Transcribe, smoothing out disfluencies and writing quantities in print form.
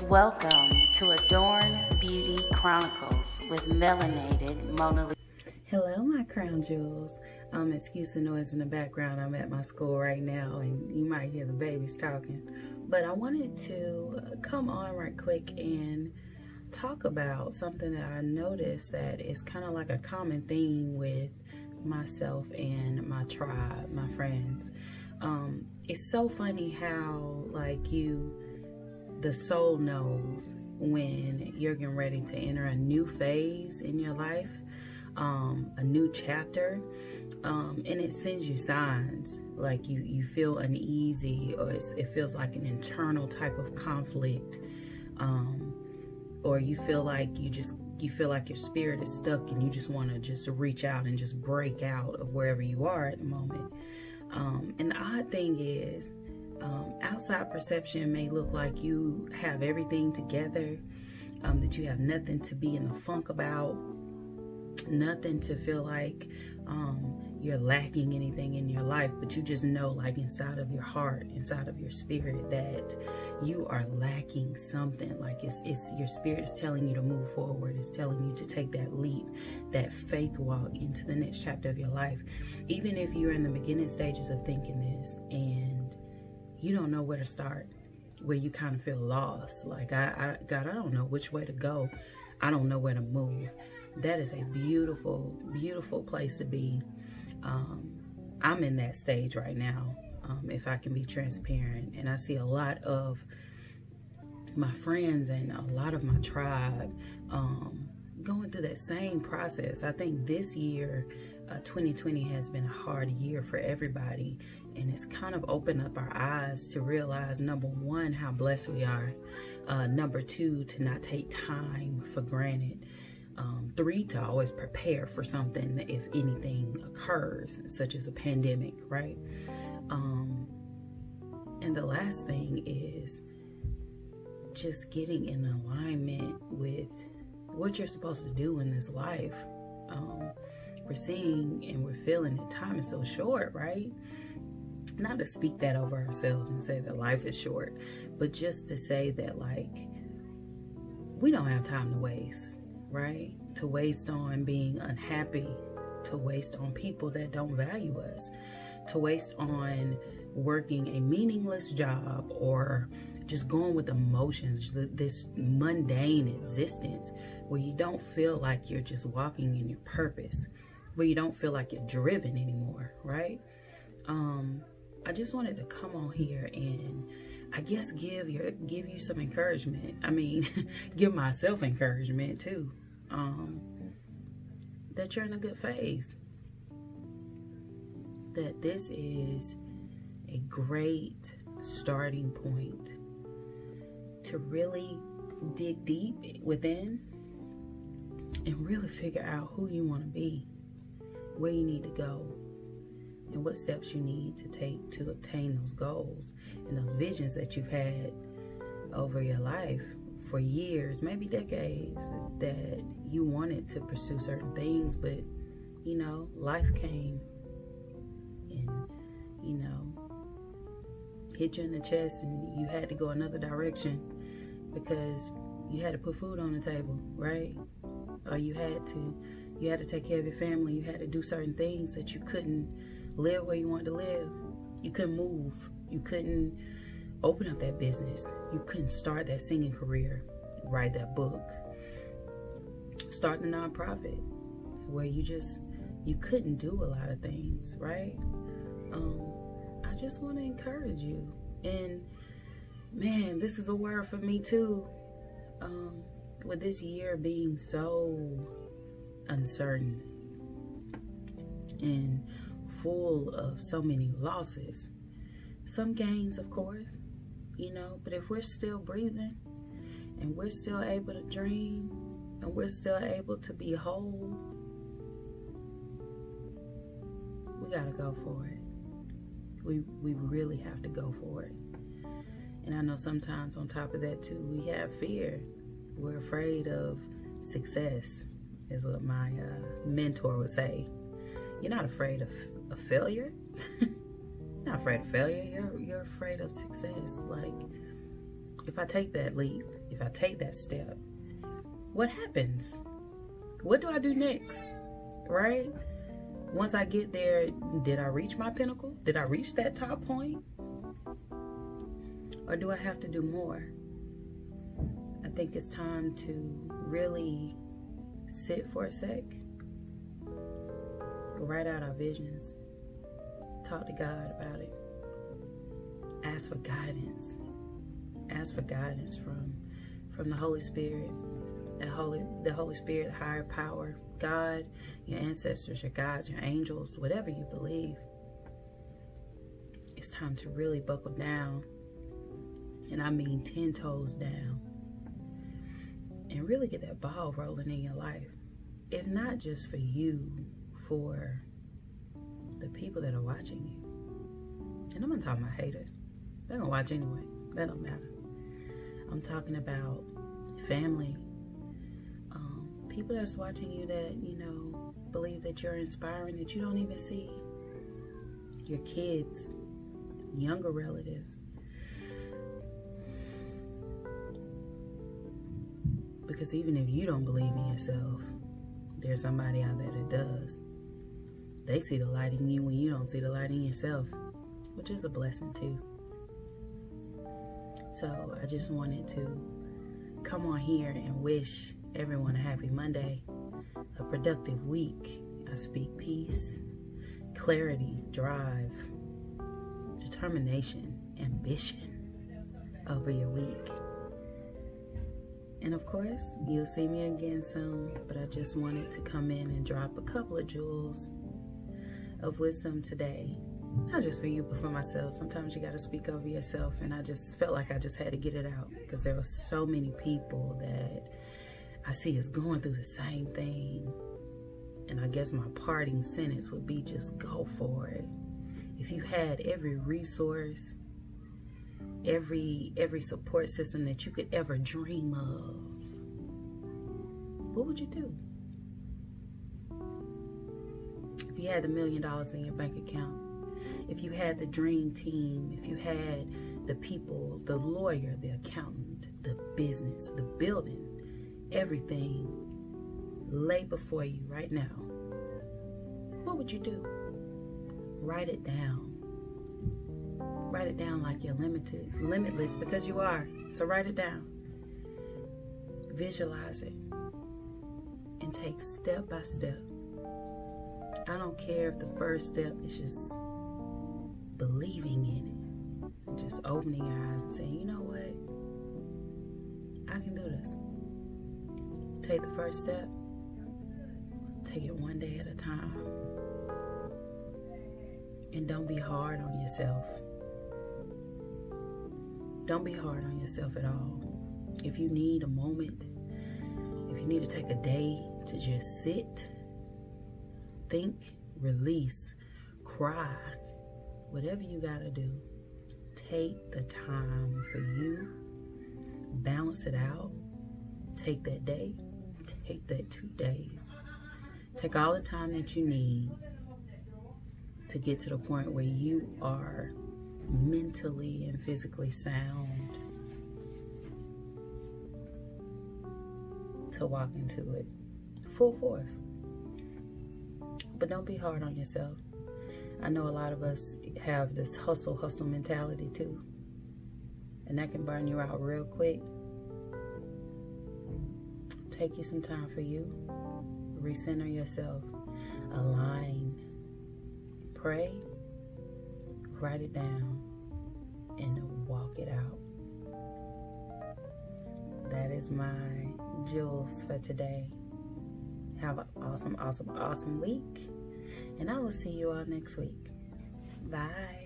Welcome to Adorn Beauty Chronicles with Melanated Mona Lisa. Hello, my crown jewels. Excuse the noise in the background. I'm at my school right now and you might hear the babies talking. But I wanted to come on right quick and talk about something that I noticed that is kind of like a common theme with myself and my tribe, my friends. It's so funny how the soul knows when you're getting ready to enter a new phase in your life, a new chapter, and it sends you signs like you feel uneasy, or it feels like an internal type of conflict, or you feel like your spirit is stuck and you just want to just reach out and just break out of wherever you are at the moment. And the odd thing is, outside perception may look like you have everything together, that you have nothing to be in the funk about, nothing to feel like you're lacking anything in your life, but you just know, like inside of your heart, inside of your spirit, that you are lacking something. Like it's your spirit is telling you to move forward. It's telling you to take that leap, that faith walk into the next chapter of your life. Even if you're in the beginning stages of thinking this and you don't know where to start, where you kind of feel lost, like God, I don't know which way to go, I don't know where to move. That is a beautiful, beautiful place to be. I'm in that stage right now, if I can be transparent, and I see a lot of my friends and a lot of my tribe going through that same process. I think this year, 2020 has been a hard year for everybody, and it's kind of opened up our eyes to realize, number one, how blessed we are, number two, to not take time for granted, three, to always prepare for something if anything occurs, such as a pandemic, right? And the last thing is just getting in alignment with what you're supposed to do in this life. We're seeing and we're feeling that time is so short, right? Not to speak that over ourselves and say that life is short, but just to say that, like, we don't have time to waste, right? To waste on being unhappy, to waste on people that don't value us, to waste on working a meaningless job, or just going with emotions, this mundane existence where you don't feel like you're just walking in your purpose, where you don't feel like you're driven anymore, right? I just wanted to come on here and I guess give you some encouragement. I mean, give myself encouragement too, that you're in a good phase, that this is a great starting point to really dig deep within and really figure out who you want to be, where you need to go, and what steps you need to take to obtain those goals and those visions that you've had over your life for years, maybe decades, that you wanted to pursue certain things, but life came and hit you in the chest and you had to go another direction because you had to put food on the table, right? Or you had to take care of your family. You had to do certain things that you couldn't live where you wanted to live. You couldn't move. You couldn't open up that business. You couldn't start that singing career, write that book, start the nonprofit, where you couldn't do a lot of things, right? I just want to encourage you. And man, this is a word for me too. With this year being so uncertain and full of so many losses, some gains, of course, but if we're still breathing and we're still able to dream and we're still able to be whole, we gotta go for it. We really have to go for it. And I know sometimes on top of that too, we have fear. We're afraid of success, is what my mentor would say. You're not afraid of failure. You're not afraid of failure. You're afraid of success. Like, if I take that leap, if I take that step, what happens? What do I do next? Right? Once I get there, did I reach my pinnacle? Did I reach that top point? Or do I have to do more? I think it's time to really sit for a sec, write out our visions, talk to God about it, ask for guidance. Ask for guidance from the Holy Spirit, the Holy Spirit, higher power, God, your ancestors, your guides, your angels, whatever you believe. It's time to really buckle down, and I mean 10 toes down, and really get that ball rolling in your life. If not just for you, for the people that are watching you. And I'm not talking about haters. They're gonna watch anyway. That don't matter. I'm talking about family, people that's watching you that, you know, believe that you're inspiring, that you don't even see. Your kids, younger relatives. Because even if you don't believe in yourself, there's somebody out there that does. They see the light in you when you don't see the light in yourself, which is a blessing too. So I just wanted to come on here and wish everyone a happy Monday, a productive week. I speak peace, clarity, drive, determination, ambition over your week. And of course, you'll see me again soon, but I just wanted to come in and drop a couple of jewels of wisdom today. Not just for you, but for myself. Sometimes you got to speak over yourself, and I just felt like I just had to get it out because there were so many people that I see is going through the same thing. And I guess my parting sentence would be just go for it. If you had every resource, every support system that you could ever dream of, what would you do? If you had $1 million in your bank account, if you had the dream team, if you had the people, the lawyer, the accountant, the business, the building, everything lay before you right now, what would you do? Write it down. Write it down like you're limitless, because you are. So write it down. Visualize it. And take step by step. I don't care if the first step is just believing in it. Just opening your eyes and saying, you know what? I can do this. Take the first step. Take it one day at a time. And don't be hard on yourself. Don't be hard on yourself at all. If you need a moment, if you need to take a day to just sit, think, release, cry, whatever you gotta do, take the time for you, balance it out, take that day, take that 2 days, take all the time that you need to get to the point where you are mentally and physically sound to walk into it full force. But don't be hard on yourself. I know a lot of us have this hustle mentality too, and that can burn you out real quick. Take you some time for you. Recenter yourself. Align. Pray. Write it down. And walk it out. That is my jewels for today. Have an awesome week. And I will see you all next week. Bye.